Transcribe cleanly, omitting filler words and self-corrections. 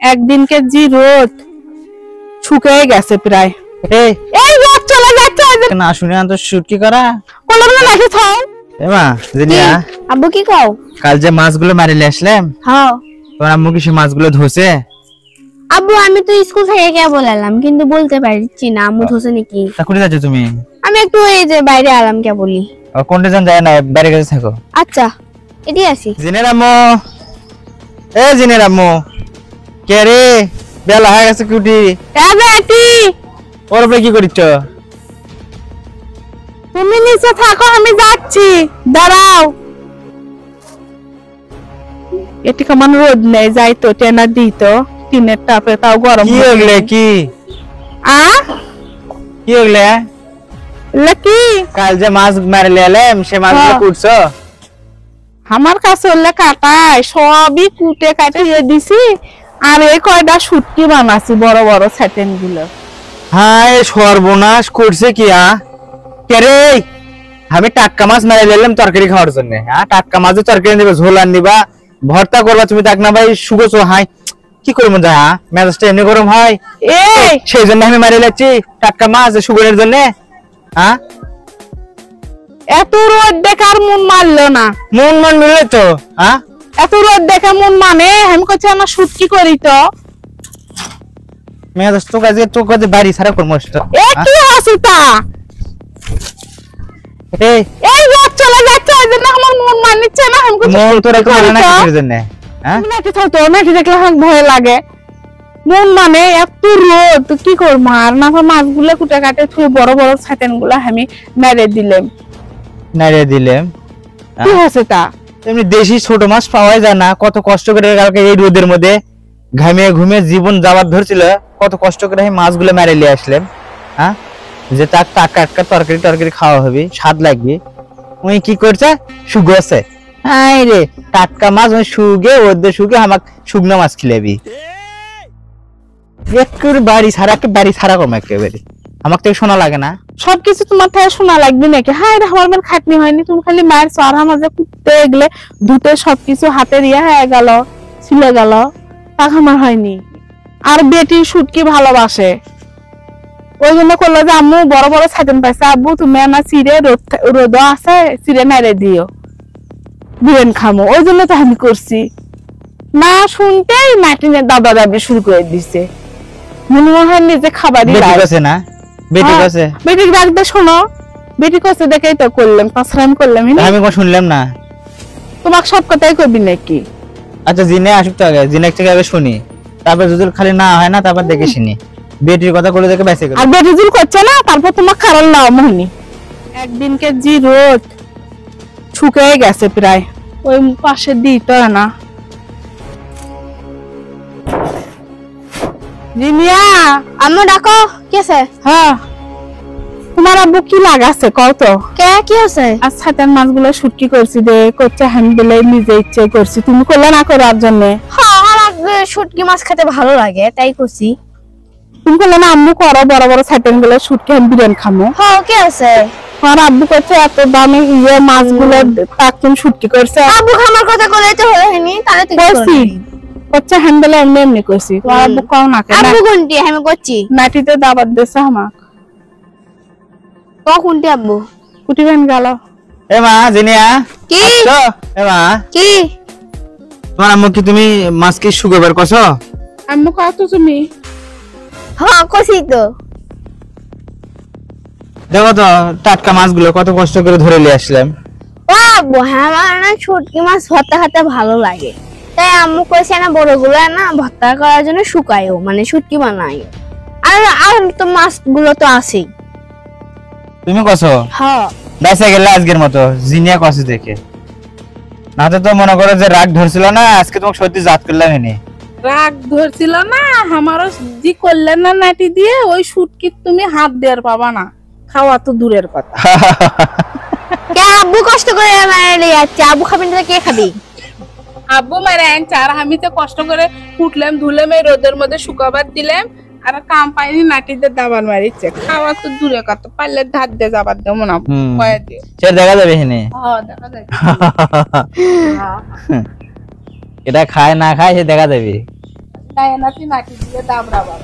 একদিনকে জি রোদ শুকিয়ে গেছে প্রায়। এই রোদ চলে যাচ্ছে না শুনে তো শুটকি করা বললাম না নাকি থাও। এমা জিনিয়া আব্বু কি কও? কাল যে মাছগুলো মারিলে আসলাম হ্যাঁ তোমার আম্মু কি সে মাছগুলো ধোছে? আব্বু আমি তো স্কুল থেকে কে বললাম কিন্তু বলতে পারছি না আম্মু ধোছে নাকি। তা কোথায় যাচ্ছ তুমি? আমি একটু এই যে বাইরে আলাম কে বলি। কোনটা যান যায় না বাইরে কাছে থাকো। আচ্ছা এডি আসি। জিনের আম্মু এ জিনের আম্মু কে রে বেলা হয়ে গেছে কুটি এ বেটি ওর উপরে কি করিচ্ছ? তুমি নিচে থাকো আমি যাচ্ছি দাঁড়াও। এটি কেমন রোদ নেই যাই তো টেনা দিত টিনের তাপে তাও গরম কি হইলে কি আ কি হইলে কি কাল যে মাছ মারিলে এলাম সে মাছগুলো কুটছো? আমার কাছে হলে কাটায় সবই কুটে কাটিয়ে দিছি আর এই কয়টা শুটকি বানাছি বড় বড় স্যাটেন গুলো। হায় সর্বনাশ করছে কি কে রে? আমি টাটকা মাছ মারিলে এলাম তরকারি খাওয়ার জন্য। হ্যাঁ টাটকা মাছের তরকারি নিবা ঝোল আন নিবা ভর্তা করবা তুমি তাক না ভাই শুকোছো। হাই কি করবো যা মেজাজটা এমনি গরম হয় এই সেই জন্য আমি মারি যাচ্ছি টাটকা মাছ সুগরের জন্য। হ্যাঁ এত রোদ দেখার মন মারলো না। মন মন মিলে তো হ্যাঁ এত রোদ দেখে মন মানে আমি কইছি আমার শুটকি করি তো মেজাজ তো কাজে তো কাজে বাড়ি সারা করবো এ কি হাসিতা এই এই রোদ চলে যাচ্ছে ওই জন্য আমার মন মানছে না। আমি কইছি মন তোরা তো মানে না কিসের জন্য? হ্যাঁ নাকি থাকতো নাকি দেখলে আমার ভয় লাগে। মন মানে এত রোদ কি করব আর না মাছগুলো কুটে কাটে থুই বড় বড় ছাতেন গুলা আমি মেরে দিলাম। নাইরে দিলাম কি হয়েছে তা? এমনি দেশি ছোট মাছ পাওয়াই যায় না। কত কষ্ট করে কালকে এই রোদের মধ্যে ঘামিয়ে ঘুমিয়ে জীবন যাবার ধরছিল কত কষ্ট করে আমি মাছগুলো মেরে নিয়ে আসলাম। হ্যাঁ যে তার টাটকা টাটকা তরকারি তরকারি খাওয়া হবে স্বাদ লাগবে ওই কি করছে শুগোছে। হাই রে টাটকা মাছ ওই শুগে ওদের শুগে আমাকে শুকনো মাছ খিলাবি একটু বাড়ি ছাড়া কম একেবারে আমাকে তো শোনা লাগে না। সবকিছু তোমার থেকে শোনা লাগবে নাকি? হ্যাঁ রে আমার মেন খাটনি হয়নি তুমি খালি মায়ের চড়া মাঝে কুটতে গেলে ধুতে সবকিছু হাতে দিয়ে হয়ে গেল ছিলে গেল তা আমার হয়নি। আর বেটি শুটকি ভালোবাসে ওই জন্য করলো যে আম্মু বড় বড় ছাতেন পাইছে আব্বু তুমি আমার চিড়ে রোদ আছে চিড়ে নাইরে দিও বিরেন খামো ওই জন্য তো আমি করছি না শুনতেই মাটিনে দাদা দাবি শুরু করে দিছে। মনে হয় নিজে খাবারই না বেটি কাছে বেটির ডাকতে শোনো বেটি কাছে দেখেই তো করলাম পাছরাম করলাম। আমি কোনো শুনলাম না তোমাকে সব কথাই কবি নাকি? আচ্ছা জিনে আসুক তো আগে জিনে থেকে আগে শুনি তারপর যদি খালি না হয় না তারপর দেখে শুনি বেটির কথা করে দেখে বেঁচে গেল। আর বেটি জুল করছে না তারপর তোমার খারাপ নাও মোহনি। একদিনকে জি রোদ শুকিয়ে গেছে প্রায় ওই পাশে দিত না। জিনিয়া আম্মু ডাকো কি আছে? হ্যাঁ তোমার আব্বু কি লাগাছে কত? কে কি আছে? আর ছাতের মাছগুলো শুটকি করছি দে করছে আমি বলে নিজে ইচ্ছে করছি তুমি করলে না করার জন্য। হ্যাঁ আমার শুটকি মাছ খেতে ভালো লাগে তাই করছি। তুমি করলে না আম্মু করো বড় বড় ছাতেন গুলো শুটকি আমি বিরিয়ানি খামো। হ্যাঁ কি আছে? আর আব্বু করছে এত দামি ইয়ে মাছগুলো তাক তুমি শুটকি করছে। আব্বু খামার কথা কইলে তো হয়নি তাহলে তুই করছি করছে হ্যান্ডেলে এমনি এমনি করছি তোমার আব্বু কও না কেন? আব্বু কোনটি আমি করছি নাটিতে দাবাত দিছে আমাক তো কোনটি আব্বু কুটিবেন গেল। এ মা জিনিয়া কি এ মা কি তোমার আম্মু কি তুমি মাছ কি শুকাবার কছো? আম্মু কও তো তুমি হ্যাঁ কইছি তো দেখো তো টাটকা মাছগুলো কত কষ্ট করে ধরে নিয়ে আসলাম। ও আব্বু আমার না শুটকি মাছ ভর্তা খেতে ভালো লাগে তাই আম্মু কইছে না বড়গুলো না ভর্তা করার জন্য শুকায়ও মানে শুটকি বানাই। আর আর তো মাছগুলো তো আছেই। তুমি কছো? হ্যাঁ বেঁচে গেলে আজকের মতো জিনিয়া কছে দেখে নাতে তো মনে করো যে রাগ ধরছিল না আজকে তোমাকে সত্যি জাত করলাম এনে। রাগ ধরছিল না আমারও জি করলেন না নাটি দিয়ে ওই শুটকি তুমি হাত দেওয়ার পাবা না খাওয়া তো দূরের কথা। কে আব্বু কষ্ট করে মারলে যাচ্ছে আব্বু খাবেন না কে খাবি? আব্বু মারে আনছে আর আমি তো কষ্ট করে কুটলাম ধুলাম এই রোদের মধ্যে শুকাবার দিলাম আর কাম পাইনি নাটিতে দাবার মারিচ্ছে খাওয়া তো দূরে কথা পারলে ধার দিয়ে যাবার দেবো না কয়ে দিয়ে সে দেখা যাবে এখানে। হ্যাঁ দেখা যায় এটা খায় না খায় সে দেখা যাবে। কায়নাতি নাকি দিয়ে দাবড়াবার